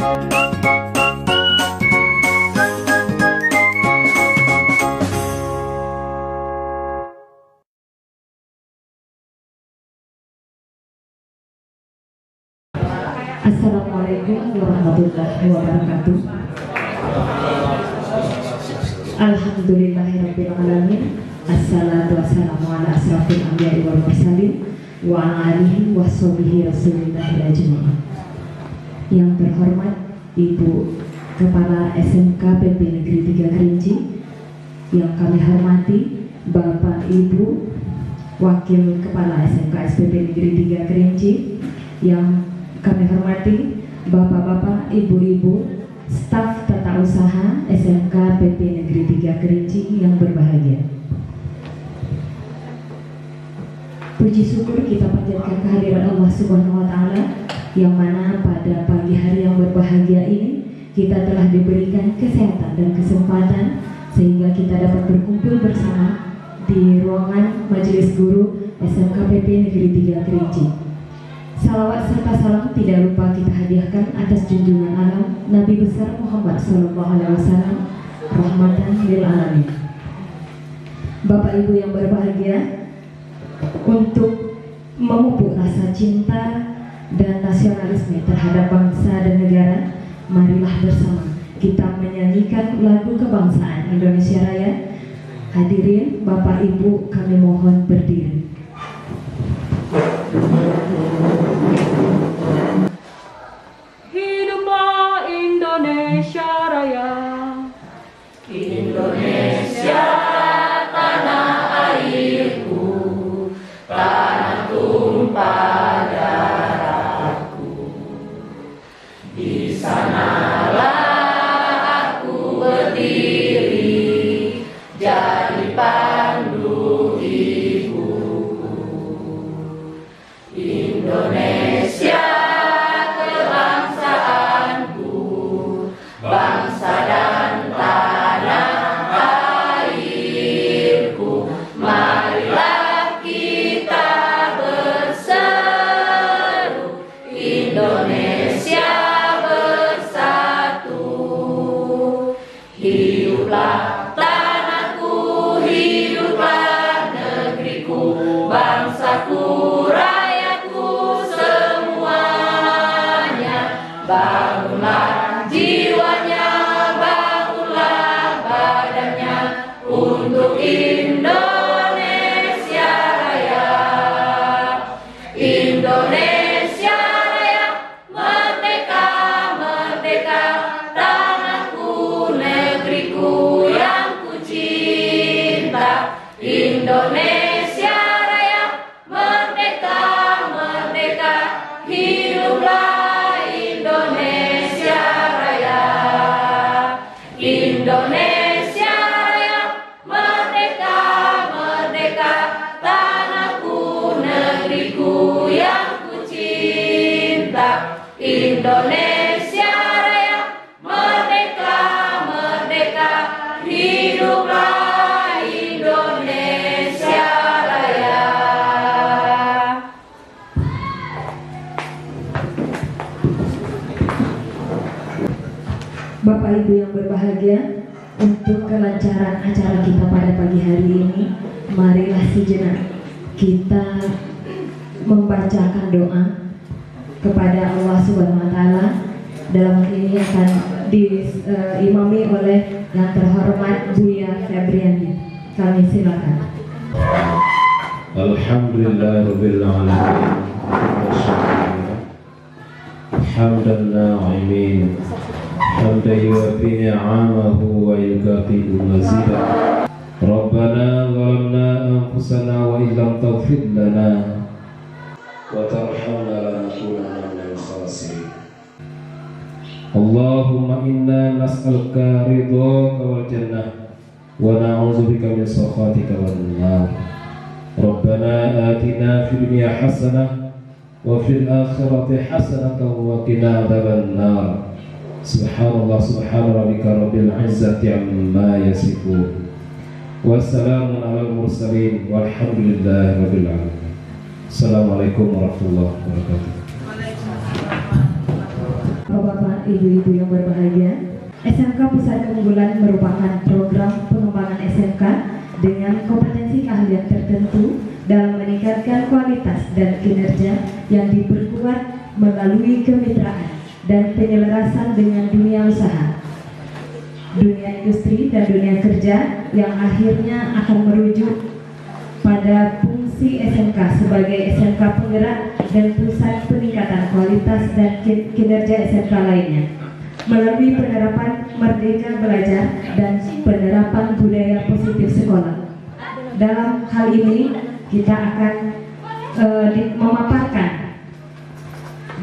Assalamualaikum warahmatullahi wabarakatuh. Alhamdulillahirabbil alamin. Assalatu wassalamu ala asrafil anbiya'i wal mursalin wa ala alihi washabihi rasulillahil ajmain. Yang terhormat Ibu Kepala SMK PP Negeri 3 Kerinci, yang kami hormati Bapak Ibu Wakil Kepala SMK SPP Negeri 3 Kerinci, yang kami hormati Bapak-bapak, Ibu-ibu, staf tata usaha SMK PP Negeri 3 Kerinci yang berbahagia. Puji syukur kita panjatkan kehadiran Allah Subhanahu wa taala, yang mana pada pagi hari yang berbahagia ini kita telah diberikan kesehatan dan kesempatan sehingga kita dapat berkumpul bersama di ruangan Majelis Guru SMK PP Negeri 3 Kerinci. Salawat serta salam tidak lupa kita hadiahkan atas junjungan alam Nabi besar Muhammad SAW, rahmatan lil alamin. Bapak Ibu yang berbahagia, untuk memupuk rasa cinta dan nasionalisme terhadap bangsa dan negara, marilah bersama kita menyanyikan lagu kebangsaan Indonesia Raya. Hadirin Bapak Ibu, kami mohon berdiri. Hiduplah Indonesia Raya. Indonesia tanah airku, tanah tumpah darahku. Di sanalah aku berdiri, jadi pandu ibuku. Indonesia kebangsaanku, bangsa dan tanah airku. Marilah kita berseru, Indonesia bersatu. Hiduplah tanahku, hiduplah negeriku, bangsaku, rakyatku semuanya. Bangunlah jiwanya, bangunlah badannya untuk Indonesia Raya. Indonesia Raya, merdeka, merdeka, tanahku, negeriku yang ku cinta. Indonesia Raya, merdeka, merdeka, hiduplah Indonesia Raya. Indonesia Raya, merdeka, merdeka, tanahku, negeriku yang ku cinta. Indonesia Raya, merdeka, merdeka, hiduplah Indonesia Raya. Bapak Ibu yang berbahagia, untuk kelancaran acara kita pada pagi hari ini, marilah sejenak kita membacakan doa kepada Allah Subhanahu wa taala. Dalam hal ini akan diimami oleh yang terhormat Buya Febriani. Kami silakan. Alhamdulillahirabbil alamin. Hamdan na'imin, hamdan yuwafi ni'amahu wa yukafi'u mazida. Rabbana zalamna anfusana wa illam taghfir lana wa tarhamna lanakunanna minal khasirin. Allahumma inna nas'aluka ridhaka wal jannah wa na'udzubika min sakhatika wan nar. Rabbana atina fid dunya hasanah wa fil akhirati hasanatan wa qina adzaban nar. Subhanallah, subhana rabbika rabbil izzati amma yasifun. Wassalamun alal mursalin walhamdulillahi rabbil alamin. Assalamualaikum warahmatullahi wabarakatuh. Bapak-bapak, ibu-ibu yang berbahagia, SMK Pusat Keunggulan merupakan program pengembangan SMK dengan kompetensi keahlian tertentu dalam meningkatkan kualitas dan kinerja yang diperkuat melalui kemitraan dan penyelarasan dengan dunia usaha, dunia industri dan dunia kerja yang akhirnya akan merujuk pada fungsi SMK sebagai SMK penggerak dan pusat peningkatan kualitas dan kinerja SMK lainnya melalui penerapan Merdeka Belajar dan penerapan budaya positif sekolah. Dalam hal ini kita akan memaparkan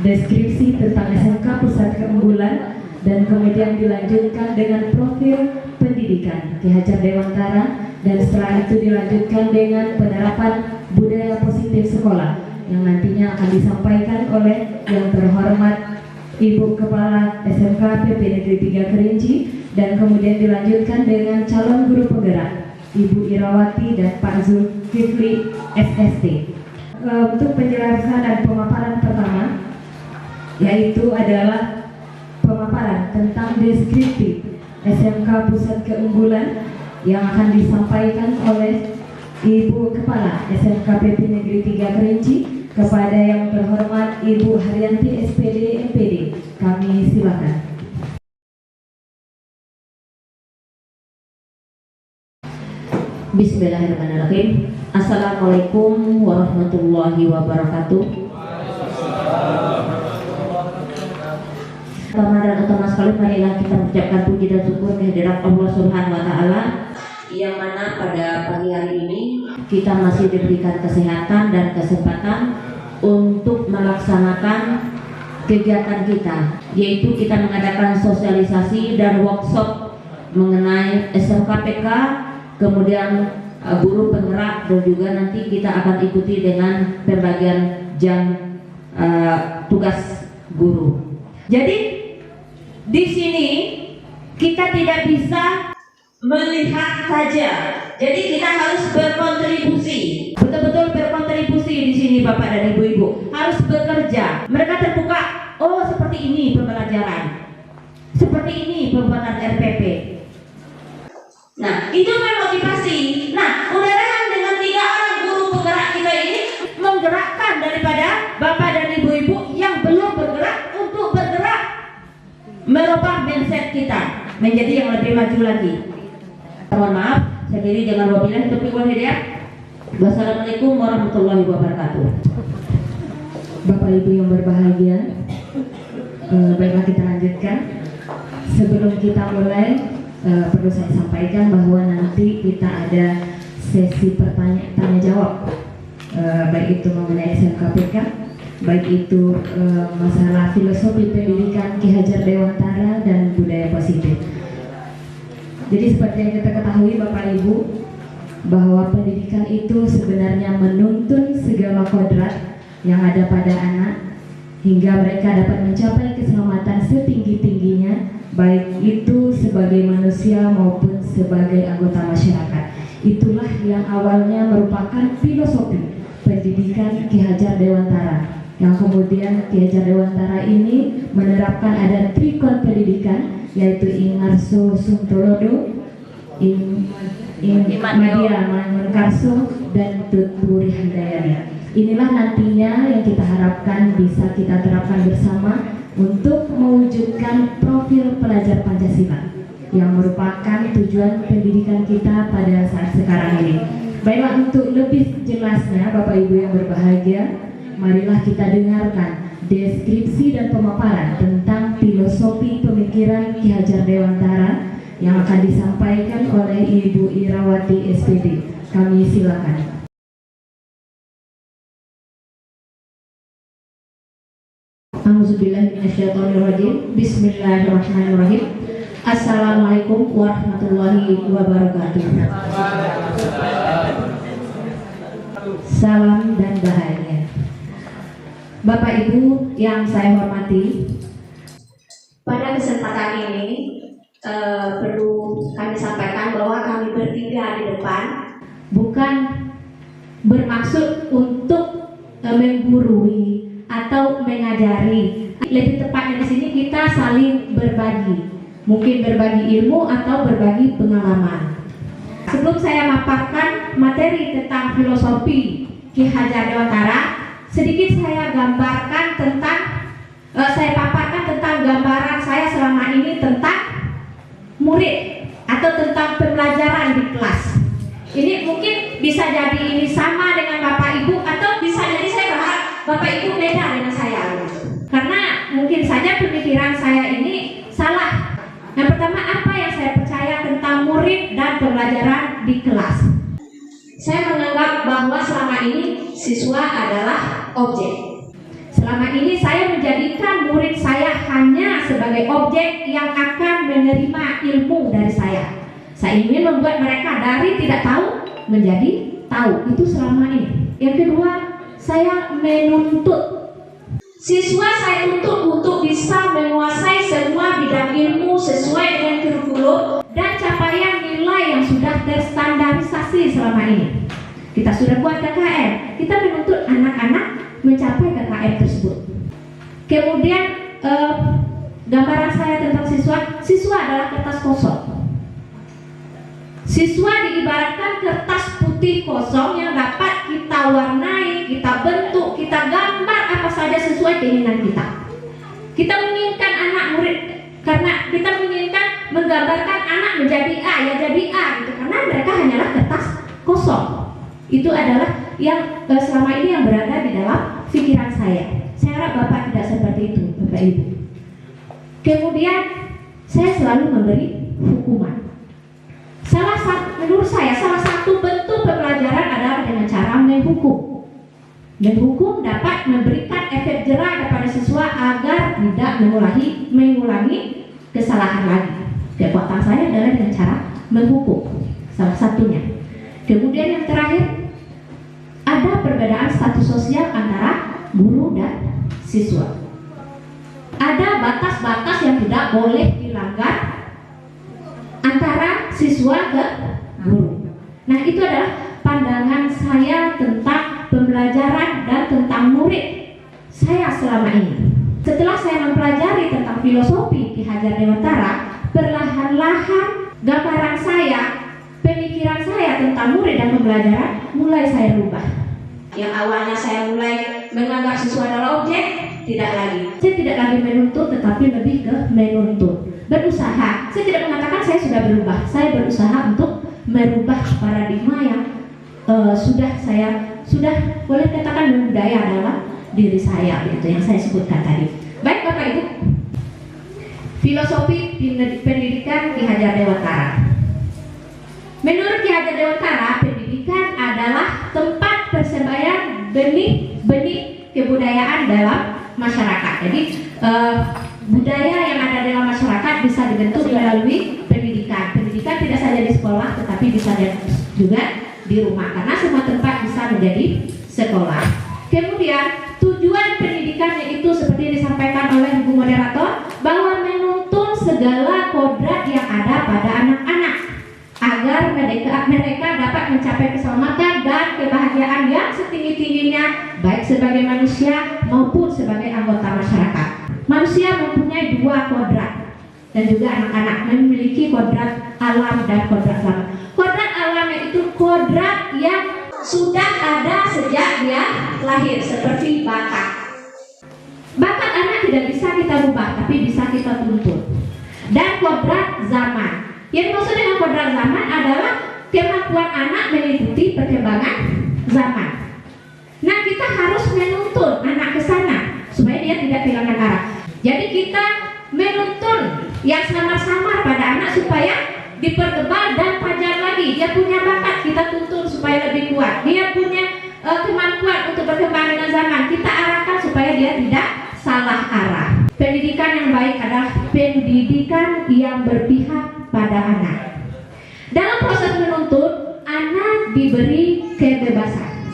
deskripsi tentang SMK Pusat Keunggulan dan kemudian dilanjutkan dengan profil pendidikan Ki Hajar Dewantara, dan setelah itu dilanjutkan dengan penerapan budaya positif sekolah yang nantinya akan disampaikan oleh yang terhormat Ibu Kepala SMK PP Negeri 3 Kerinci, dan kemudian dilanjutkan dengan calon guru penggerak Ibu Irawati dan Pak Zulkifli SST. Untuk penjelasan dan pemaparan pertama yaitu adalah pemaparan tentang deskripsi SMK Pusat Keunggulan yang akan disampaikan oleh Ibu Kepala SMK PP Negeri 3 Kerinci kepada yang terhormat Ibu Haryanti SPD MPD. Kami silakan. Bismillahirrahmanirrahim. Assalamualaikum warahmatullahi wabarakatuh. Pertama dan utama sekali, marilah kita mengucapkan puji dan syukur kehadirat Allah Subhanahu wa Ta'ala, yang mana pada pagi hari ini kita masih diberikan kesehatan dan kesempatan untuk melaksanakan kegiatan kita, yaitu kita mengadakan sosialisasi dan workshop mengenai SMKPK, kemudian guru penggerak, dan juga nanti kita akan ikuti dengan pembagian jam tugas guru. Jadi di sini kita tidak bisa melihat saja. Jadi kita harus berkontribusi, betul-betul berkontribusi di sini Bapak dan Ibu-ibu. Harus bekerja. Mereka terbuka. Oh, seperti ini pembelajaran, seperti ini pembuatan RPP. Nah, itu memotivasi. Nah, mudah-mudahan dengan 3 orang guru penggerak kita ini menggerakkan daripada Bapak dan Ibu-ibu yang belum bergerak untuk bergerak, merubah mindset kita menjadi yang lebih maju lagi. Mohon maaf, saya diri dengan wabillahi taufiq wal hidayah. Wassalamualaikum warahmatullahi wabarakatuh. Bapak Ibu yang berbahagia, baiklah kita lanjutkan. Sebelum kita mulai, perlu saya sampaikan bahwa nanti kita ada sesi tanya jawab, baik itu mengenai SMKPK, baik itu masalah filosofi pendidikan Ki Hajar Dewantara dan budaya positif. Jadi seperti yang kita ketahui Bapak Ibu, bahwa pendidikan itu sebenarnya menuntun segala kodrat yang ada pada anak hingga mereka dapat mencapai keselamatan setinggi-tingginya, baik itu sebagai manusia maupun sebagai anggota masyarakat. Itulah yang awalnya merupakan filosofi pendidikan Ki Hajar Dewantara, yang kemudian Ki Hajar Dewantara ini menerapkan ada trikon pendidikan, yaitu Ingarso Suntolodo, Madia Mangunkarso, dan Tutpuri Handayani. Inilah nantinya yang kita harapkan bisa kita terapkan bersama untuk mewujudkan profil pelajar Pancasila yang merupakan tujuan pendidikan kita pada saat sekarang ini. Baiklah, untuk lebih jelasnya Bapak Ibu yang berbahagia, marilah kita dengarkan deskripsi dan pemaparan tentang filosofi pemikiran Ki Hajar Dewantara yang akan disampaikan oleh Ibu Irawati SPD. Kami silakan. A'udzubillahiminasyaitonirrajim. Bismillahirrahmanirrahim. Assalamualaikum warahmatullahi wabarakatuh. Salam dan bahagia. Bapak Ibu yang saya hormati, pada kesempatan ini perlu kami sampaikan bahwa kami bertiga di depan bukan bermaksud untuk menggurui atau mengajari. Lebih tepatnya di sini kita saling berbagi, mungkin berbagi ilmu atau berbagi pengalaman. Sebelum saya memaparkan materi tentang filosofi Ki Hajar Dewantara, sedikit saya gambarkan saya paparkan tentang gambaran saya selama ini tentang murid atau tentang pembelajaran di kelas. Ini mungkin bisa jadi ini sama dengan Bapak Ibu, atau bisa jadi saya berharap Bapak Ibu beda dengan saya. Karena mungkin saja pemikiran saya ini salah. Yang pertama, apa yang saya percaya tentang murid dan pembelajaran di kelas? Saya menganggap bahwa selama ini siswa adalah objek. Selama ini saya menjadikan murid saya hanya sebagai objek yang akan menerima ilmu dari saya. Saya ingin membuat mereka dari tidak tahu menjadi tahu. Itu selama ini. Yang kedua, saya menuntut siswa saya untuk bisa menguasai semua bidang ilmu sesuai dengan kurikulum dan capaian nilai yang sudah terstandarisasi selama ini. Kita sudah buat KKM, kita menuntut anak-anak mencapai KKM tersebut. Kemudian gambaran saya tentang siswa adalah kertas kosong. Siswa diibaratkan kertas putih kosong yang dapat kita warnai, kita bentuk, kita gambar apa saja sesuai keinginan kita. Kita menginginkan anak murid, karena kita menginginkan menggambarkan anak menjadi A, ya jadi A gitu, karena mereka hanyalah kertas kosong. Itu adalah yang selama ini yang berada di dalam pikiran saya. Saya harap Bapak tidak seperti itu, Bapak Ibu. Kemudian saya selalu memberi hukuman. Menurut saya salah satu bentuk pembelajaran adalah dengan cara menghukum. Menghukum dapat memberikan efek jera kepada siswa agar tidak mengulangi kesalahan lagi. Kekuatan saya adalah dengan cara menghukum, salah satunya. Kemudian yang terakhir, ada perbedaan status sosial antara guru dan siswa. Ada batas-batas yang tidak boleh dilanggar antara siswa ke guru. Nah, itu adalah pandangan saya tentang pembelajaran dan tentang murid saya selama ini. Setelah saya mempelajari tentang filosofi Ki Hajar Dewantara, perlahan-lahan gambaran saya, pemikiran saya tentang murid dan pembelajaran mulai saya rubah. Yang awalnya saya mulai menganggap siswa adalah objek, tidak lagi. Saya tidak lagi menuntut, tetapi lebih ke menuntut. Berusaha. Saya tidak mengatakan saya sudah berubah. Saya berusaha untuk merubah paradigma yang sudah boleh katakan budaya dalam diri saya, begitu yang saya sebutkan tadi. Baik Bapak Ibu, filosofi pendidikan Ki Hajar Dewantara. Menurut Ki Hajar Dewantara, pendidikan adalah tempat persembahyan benih-benih kebudayaan dalam masyarakat. Jadi budaya yang ada dalam masyarakat bisa dibentuk melalui pendidikan. Pendidikan tidak saja di sekolah, tetapi bisa juga di rumah, karena semua tempat bisa menjadi sekolah. Kemudian tujuan pendidikan yaitu seperti yang disampaikan oleh Ibu Moderator, bahwa menuntun segala kodrat yang ada pada anak-anak agar mereka dapat mencapai keselamatan dan kebahagiaan yang setinggi-tingginya, baik sebagai manusia maupun sebagai anggota masyarakat. Manusia mempunyai dua kodrat, dan juga anak-anak memiliki kodrat alam dan kodrat alam. Kodrat alam itu kodrat yang sudah ada sejak dia lahir, seperti bakat. Bakat anak tidak bisa kita rubah, tapi bisa kita tuntun. Dan kodrat zaman. Yang maksud dengan kodrat zaman adalah kemampuan anak mengikuti perkembangan zaman. Nah, kita harus menuntun anak ke sana supaya dia tidak kehilangan arah. Jadi kita menuntun yang samar-samar pada anak supaya dipertebal dan tajam lagi. Dia punya bakat, kita tuntun supaya lebih kuat. Dia punya kemampuan untuk berkembang dengan zaman, kita arahkan supaya dia tidak salah arah. Pendidikan yang baik adalah pendidikan yang berpihak pada anak. Dalam proses menuntut, anak diberi kebebasan.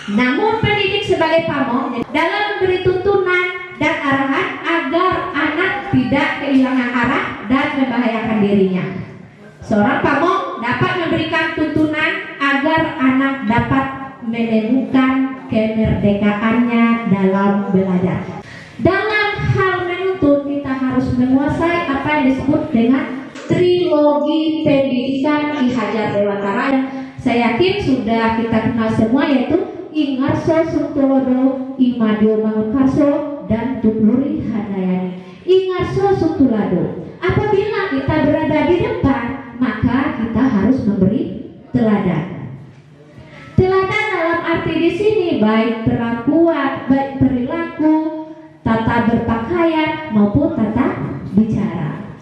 Namun pendidik sebagai pamong dalam memberi tuntunan dan arahan agar anak tidak kehilangan arah dan membahayakan dirinya. Seorang pamong dapat memberikan tuntunan agar anak dapat menemukan kemerdekaannya dalam belajar. Dalam hal menuntut kita harus menguasai apa yang disebut dengan trilogi pendidikan Ki Hajar Dewantara yang saya yakin sudah kita kenal semua, yaitu I Ngarso Sungtulodo, I Madyo Mangunkarso, dan Tupluri Handayani. I Ngarso Sungtulodo, apabila kita berada di depan, maka kita harus memberi teladan. Teladan dalam arti di sini baik perlakuan, baik perilaku, tata berpakaian maupun tata bicara.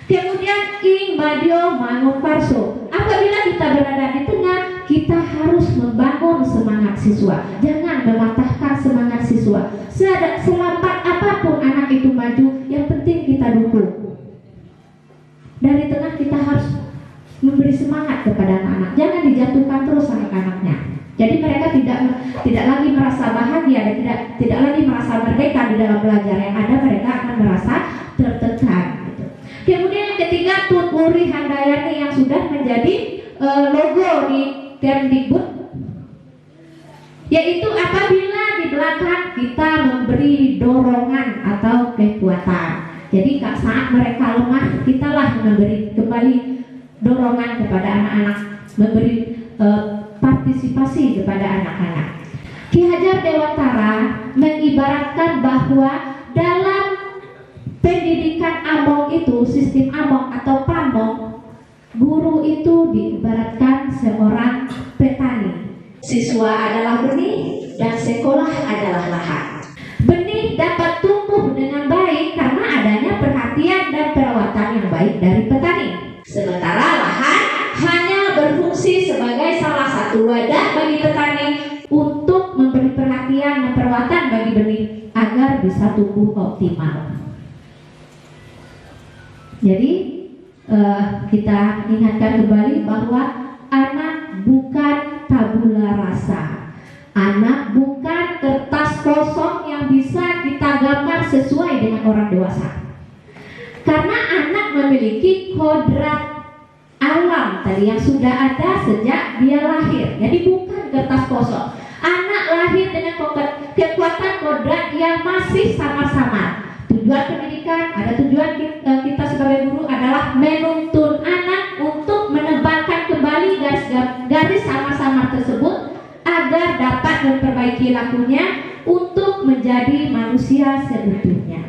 Kemudian I Madyo Mangunkarso, apabila kita berada di tengah, kita harus membangun semangat siswa. Jangan mematahkan semangat siswa. Selambat apapun anak itu maju, yang penting kita dukung. Dari tengah kita harus memberi semangat kepada anak-anak. Jangan dijatuhkan terus anak-anaknya. Jadi mereka tidak lagi merasa bahagia dan tidak lagi merasa merdeka di dalam belajar. Yang ada mereka akan merasa tertekan. Gitu. Kemudian yang ketiga, Tupluri Handayani yang sudah menjadi logo di Kemdikbud, yaitu apabila di belakang kita memberi dorongan atau kekuatan. Jadi saat mereka lemah, kitalah memberi kembali dorongan kepada anak-anak, memberi partisipasi kepada anak-anak. Ki Hajar Dewantara mengibaratkan bahwa dalam pendidikan Among itu, sistem Among atau Pamong, guru itu diibaratkan seorang petani. Siswa adalah benih dan sekolah adalah lahan. Benih dapat tumbuh dengan baik karena adanya perhatian dan perawatan yang baik dari petani. Sementara lahan hanya berfungsi sebagai salah satu wadah bagi petani untuk memberi perhatian dan perawatan bagi benih agar bisa tumbuh optimal. Jadi kita ingatkan kembali bahwa anak bukan tabula rasa. Anak bukan kertas kosong yang bisa kita gambar sesuai dengan orang dewasa. Karena anak memiliki kodrat alam tadi yang sudah ada sejak dia lahir. Jadi bukan kertas kosong. Anak lahir dengan kekuatan kodrat yang masih samar-samar. Tujuan pendidikan, ada tujuan kita sebagai guru adalah menuntun anak untuk menebangkan kembali garis samar-samar tersebut agar dapat memperbaiki lakunya untuk menjadi manusia seutuhnya.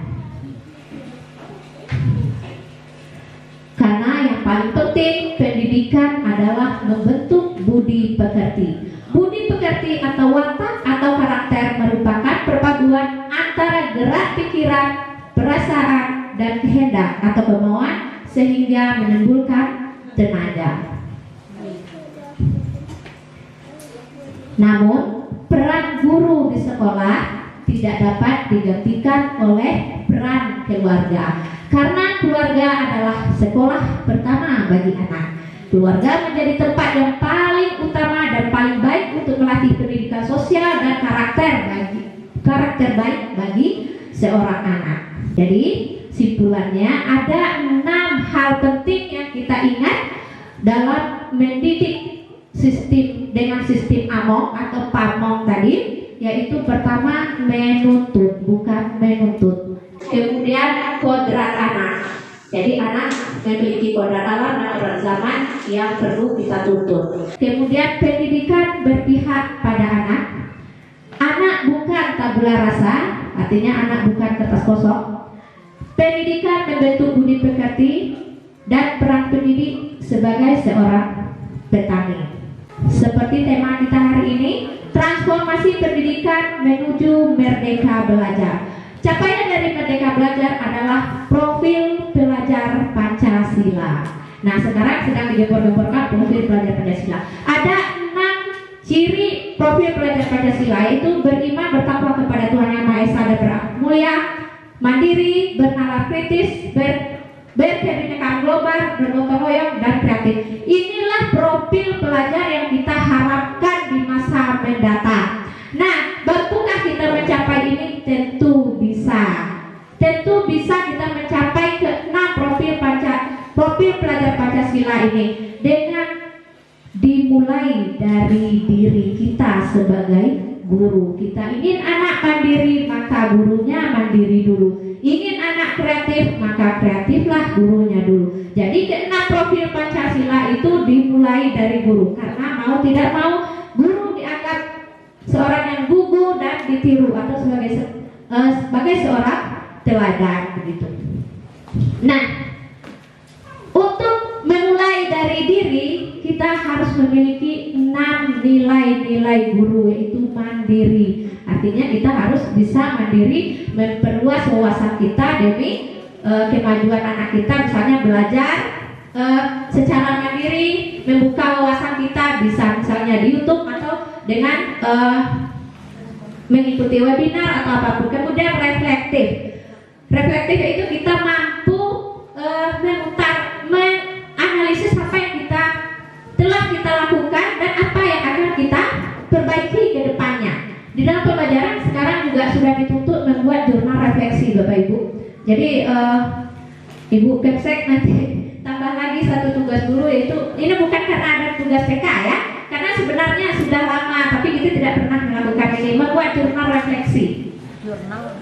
Karena yang paling penting pendidikan adalah membentuk budi pekerti. Budi pekerti atau watak atau karakter merupakan perpaduan antara gerak pikiran, perasaan, dan kehendak atau kemauan sehingga menimbulkan tenaga. Namun peran guru di sekolah tidak dapat digantikan oleh peran keluarga, karena keluarga adalah sekolah pertama bagi anak. Keluarga menjadi tempat yang paling utama dan paling baik untuk melatih pendidikan sosial dan karakter baik bagi seorang anak. Jadi simpulannya ada 6 hal penting yang kita ingat dalam mendidik dengan sistem Among atau Pamong tadi, yaitu pertama menuntut, bukan menuntut. Kemudian kodrat anak. Jadi anak memiliki kodrat alam dan kodrat zaman yang perlu kita tuntut. Kemudian pendidikan berpihak pada anak. Anak bukan tabula rasa, artinya anak bukan kertas kosong. Pendidikan membentuk budi pekerti dan peran pendidik sebagai seorang petani. Seperti tema kita hari ini, transformasi pendidikan menuju merdeka belajar. Capaian dari merdeka belajar adalah profil pelajar Pancasila. Nah, sekarang sedang digempur-gemburkan profil pelajar Pancasila. Ada 6 ciri profil pelajar Pancasila, yaitu beriman bertakwa kepada Tuhan Yang Maha Esa dan mulia, mandiri, bernalar kritis, berkebinekaan global, bergotong royong, dan kreatif. Inilah profil pelajar yang kita harapkan di masa mendatang. Nah, mampukah kita mencapai ini? Tentu bisa. Tentu bisa kita mencapai ke 6 profil pelajar Pancasila ini dengan dimulai dari diri kita sebagai guru. Kita ingin anak mandiri, maka gurunya mandiri dulu. Ingin anak kreatif, maka kreatiflah gurunya dulu. Jadi keenam profil Pancasila itu dimulai dari guru, karena mau tidak mau guru dianggap seorang yang gugu dan ditiru atau sebagai seorang teladan begitu. Nah, untuk memulai dari diri kita harus memiliki 6 nilai-nilai guru, yaitu mandiri. Artinya kita harus bisa mandiri, memperluas wawasan kita demi kemajuan anak kita, misalnya belajar secara mandiri, membuka wawasan kita bisa misalnya di YouTube atau dengan mengikuti webinar atau apapun. Kemudian reflektif. Reflektif itu kita mampu menganalisis apa yang telah kita lakukan dan apa yang akan kita perbaiki ke depannya. Di dalam pembelajaran sekarang juga sudah dituntut membuat jurnal refleksi, Bapak Ibu. Jadi Ibu Kepsek nanti tambah lagi satu tugas guru, yaitu ini bukan karena ada tugas PK ya, karena sebenarnya sudah lama tapi kita tidak pernah melakukan ini, membuat jurnal refleksi.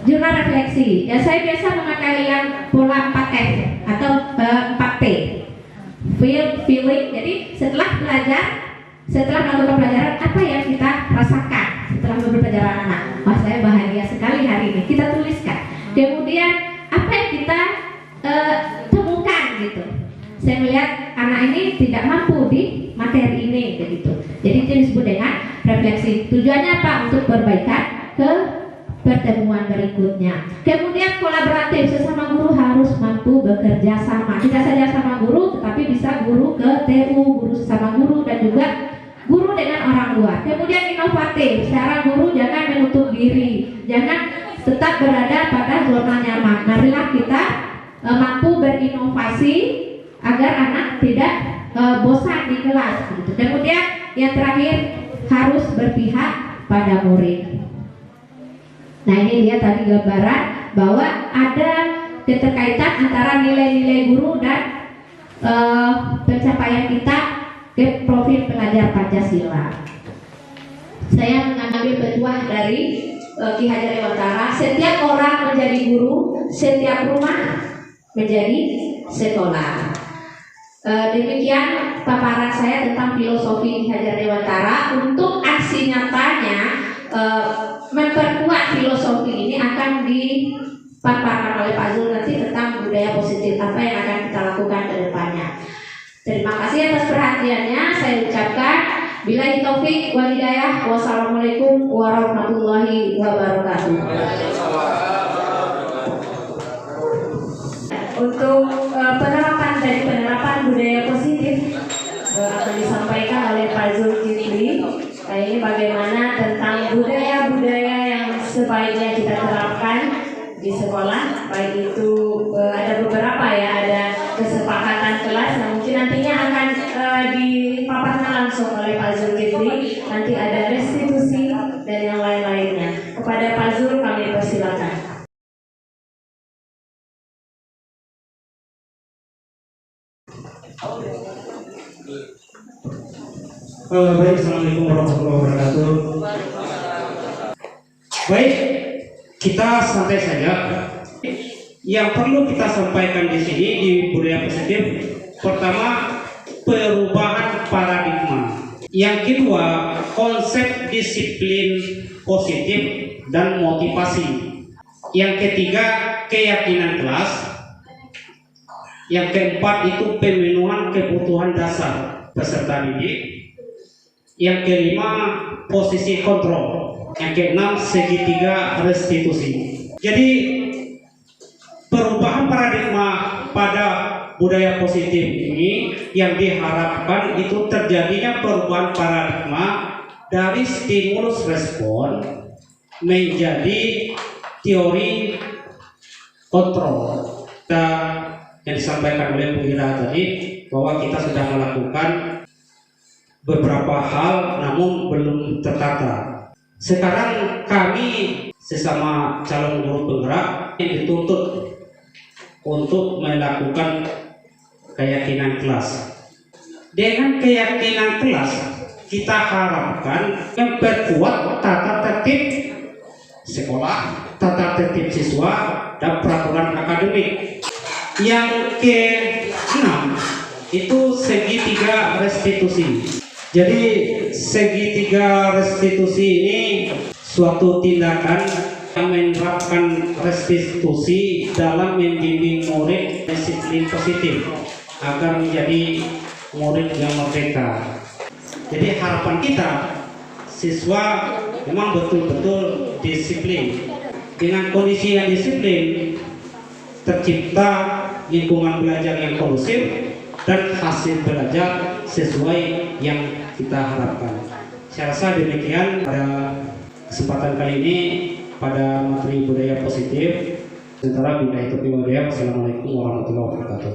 Jurnal refleksi. Ya, saya biasa memakai yang pola 4F atau 4P. Feel, feeling. Jadi setelah belajar, setelah melakukan pelajaran, apa yang kita rasakan setelah melakukan pelajaran anak? Wah, saya bahagia sekali hari ini. Kita tuliskan. Kemudian apa yang kita temukan gitu. Saya melihat anak ini tidak mampu di materi ini begitu. Jadi itu disebut dengan refleksi. Tujuannya apa? Untuk perbaikan ke pertemuan berikutnya. Kemudian kolaboratif, sesama guru harus mampu bekerja sama. Tidak saja sama guru, tetapi bisa guru ke TU, guru sesama guru, dan juga guru dengan orang luar. Kemudian inovatif, secara guru jangan menutup diri, jangan tetap berada pada zona nyaman. Marilah kita mampu berinovasi agar anak tidak bosan di kelas. Gitu. Kemudian yang terakhir harus berpihak pada murid. Nah, ini dia tadi gambaran bahwa ada keterkaitan antara nilai-nilai guru dan pencapaian kita ke profil pelajar Pancasila. Saya mengambil petuah dari Ki Hajar Dewantara, setiap orang menjadi guru, setiap rumah menjadi sekolah. Demikian paparan saya tentang filosofi Ki Hajar Dewantara. Untuk aksi nyatanya memperkuat filosofi ini akan dipaparkan oleh Pak Zul nanti tentang budaya positif, apa yang akan kita lakukan ke depannya. Terima kasih atas perhatiannya. Saya ucapkan billahi taufik wal hidayah. Wassalamualaikum warahmatullahi wabarakatuh. Untuk penerapan budaya positif akan disampaikan oleh Pak Zulkifli. Ini bagaimana tentang budaya-budaya yang sebaiknya kita terapkan di sekolah. Baik itu ada beberapa ya, ada kesepakatan kelas yang mungkin nantinya akan dipaparkan langsung oleh Pak Zulkifli. Nanti ada restitusi dan yang lain-lainnya. Kepada Pak Zul kami persilakan. Baik, assalamualaikum warahmatullahi wabarakatuh. Baik, kita santai saja. Yang perlu kita sampaikan di sini di budaya positif, pertama perubahan paradigma. Yang kedua konsep disiplin positif dan motivasi. Yang ketiga keyakinan kelas. Yang keempat itu pemenuhan kebutuhan dasar peserta didik. Yang kelima posisi kontrol. Yang keenam segitiga restitusi. Jadi perubahan paradigma pada budaya positif ini yang diharapkan itu terjadinya perubahan paradigma dari stimulus respon menjadi teori kontrol. Yang disampaikan oleh Bu Ira tadi bahwa kita sudah melakukan beberapa hal namun belum tertata. Sekarang kami sesama calon guru penggerak dituntut untuk melakukan keyakinan kelas. Dengan keyakinan kelas kita harapkan memperkuat tata tertib sekolah, tata tertib siswa, dan peraturan akademik. Yang ke-6 itu segitiga restitusi. Jadi segitiga restitusi ini suatu tindakan yang menerapkan restitusi dalam membimbing murid disiplin positif agar menjadi murid yang merdeka. Jadi harapan kita siswa memang betul-betul disiplin. Dengan kondisi yang disiplin tercipta lingkungan belajar yang kondusif dan hasil belajar sesuai yang kita harapkan. Saya rasa demikian pada kesempatan kali ini pada materi budaya positif. Sementara bila itu budaya. Wassalamualaikum warahmatullahi wabarakatuh.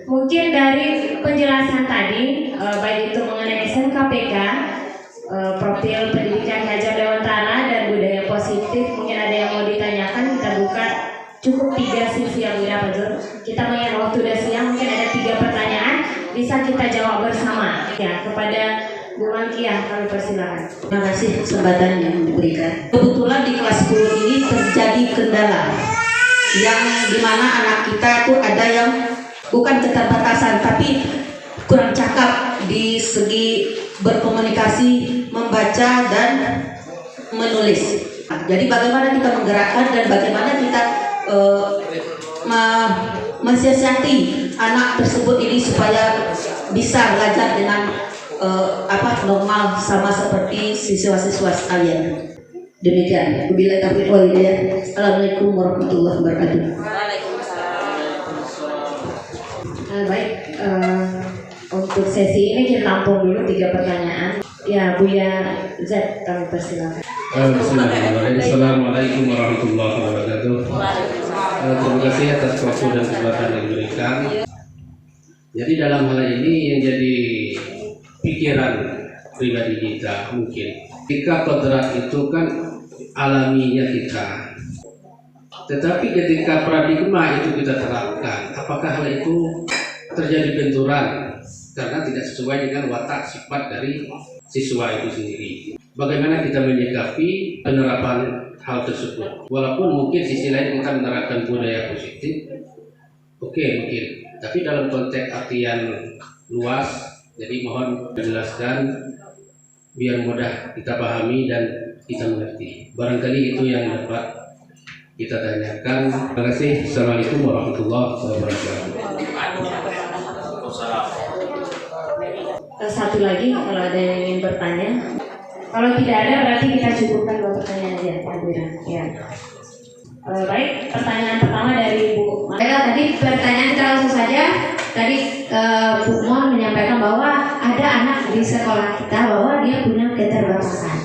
Mungkin dari penjelasan tadi, baik itu mengenai SMKPK, profil pendidikan Hajar Dewantara dan budaya positif, mungkin ada yang mau ditanyakan, kita buka cukup 3 sisi yang Fajrul. Kita mengingat waktu udah siang, mungkin ada 3 pertanyaan, bisa kita jawab bersama. Ya, kepada Bu Mangkiah kami persilakan. Terima kasih kesempatan yang diberikan. Kebetulan di kelas 10 ini terjadi kendala yang dimana anak kita itu ada yang bukan keterbatasan tapi kurang cakap di segi berkomunikasi, membaca dan menulis. Nah, jadi bagaimana kita menggerakkan dan bagaimana kita mensiasati anak tersebut ini supaya bisa belajar dengan normal sama seperti siswa-siswa sekalian. Demikian. Wabillahi taufiq wal hidayah. Assalamualaikum warahmatullahi wabarakatuh. Baik, untuk sesi ini kita tampung dulu 3 pertanyaan. Ya, Buya Z, kami persilakan. Bismillahirrahmanirrahim. Assalamualaikum warahmatullahi wabarakatuh. Terima kasih atas waktu dan kesempatan yang diberikan. Jadi dalam hal ini yang jadi pikiran pribadi kita mungkin ketika kodrat itu kan alaminya kita, tetapi ketika paradigma itu kita terapkan, apakah hal itu terjadi benturan karena tidak sesuai dengan watak sifat dari siswa itu sendiri? Bagaimana kita menyikapi penerapan hal tersebut? Walaupun mungkin sisi lain kita menerapkan budaya positif, oke mungkin, tapi dalam konteks artian luas. Jadi mohon dijelaskan biar mudah kita pahami dan kita mengerti. Barangkali itu yang dapat kita tanyakan. Terima kasih. Assalamualaikum warahmatullahi wabarakatuh. Satu lagi kalau ada yang ingin bertanya. Kalau tidak ada berarti kita cukupkan 2 pertanyaan aja, Pak Wira. Ya. Baik, pertanyaan pertama dari Bu. Baiklah, tadi pertanyaan kita langsung saja. Tadi Bu Mon menyampaikan bahwa ada anak di sekolah kita bahwa dia punya keterbatasan.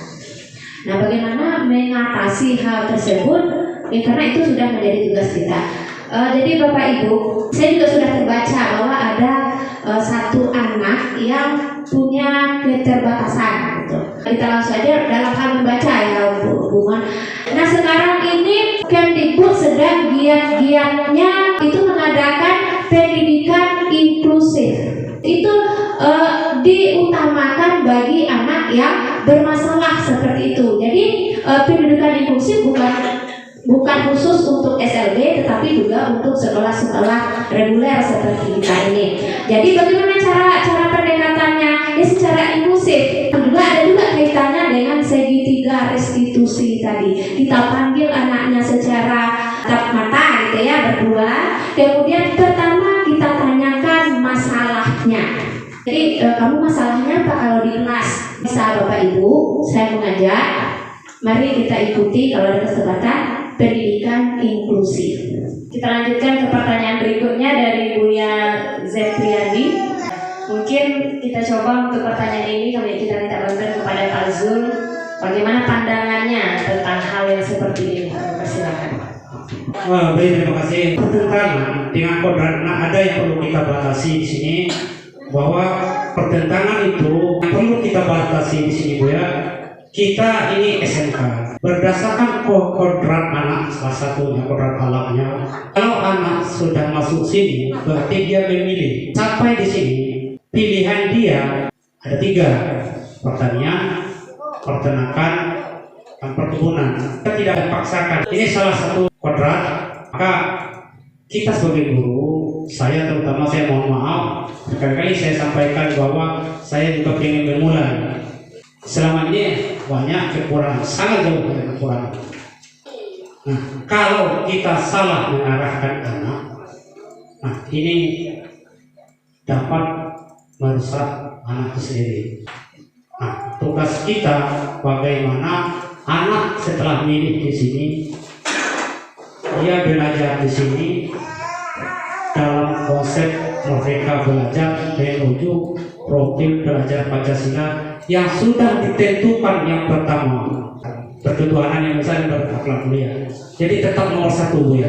Nah, bagaimana mengatasi hal tersebut? Karena itu sudah menjadi tugas kita. Jadi Bapak Ibu, saya juga sudah terbaca bahwa ada satu anak yang punya keterbatasan. Gitu. Kita langsung aja dalam hal membaca ya Bu Mon. Nah, sekarang ini Kemdikbud sedang giat-giatnya itu mengadakan pendidikan inklusif. Itu diutamakan bagi anak yang bermasalah seperti itu. Jadi pendidikan inklusif bukan khusus untuk SLB, tetapi juga untuk sekolah-sekolah reguler seperti kita ini. Jadi bagaimana cara pendekatannya? Ya secara inklusif. Ada juga kaitannya dengan segitiga restitusi tadi. Kita panggil anaknya secara tatap mata gitu ya, berdua. Kemudian pertama kita tanyakan masalahnya. Jadi kamu masalahnya apa kalau di kelas? Bisa Bapak Ibu, saya mengajak, mari kita ikuti kalau ada kesempatan pendidikan inklusif. Kita lanjutkan ke pertanyaan berikutnya dari Buya Zepriadi. Mungkin kita coba untuk pertanyaan ini kita minta bantuan kepada Pak Zul. Bagaimana pandangannya tentang hal yang seperti ini? Silakan. Baik, terima kasih. Pertentangan dengan kodrat, ada yang perlu kita batasi di sini, bahwa pertentangan itu yang perlu kita batasi di sini Bu ya, kita ini SMK berdasarkan kodrat anak, salah satunya kodrat alamnya, kalau anak sudah masuk sini berarti dia memilih. Sampai di sini pilihan dia ada 3: pertanian, peternakan, dan perkebunan. Kita tidak dipaksakan. Ini salah satu kodrat. Maka kita sebagai guru, saya terutama, saya mohon maaf berkali-kali saya sampaikan bahwa saya juga ingin memulai. Selama ini banyak kekurangan, sangat jauh banyak kekurangan. Nah, kalau kita salah mengarahkan anak, nah ini dapat merusak anak itu sendiri. Nah, tugas kita bagaimana anak setelah milih di sini, dia belajar di sini dalam konsep Merdeka Belajar menuju profil belajar Pancasila yang sudah ditentukan. Yang pertama, berketuhanan yang besar dan berakhlak mulia. Jadi tetap nomor 1 Bu ya.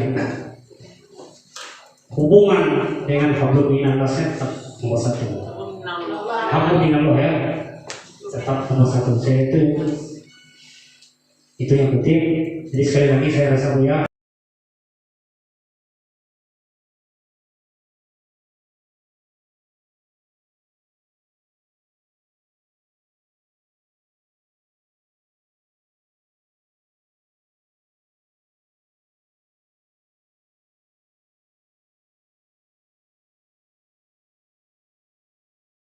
Hubungan dengan hablum minallah tetap nomor 1. Hablum minallah ya, tetap nomor 1. Saya itu yang penting. Jadi sekali lagi saya rasa Bu ya,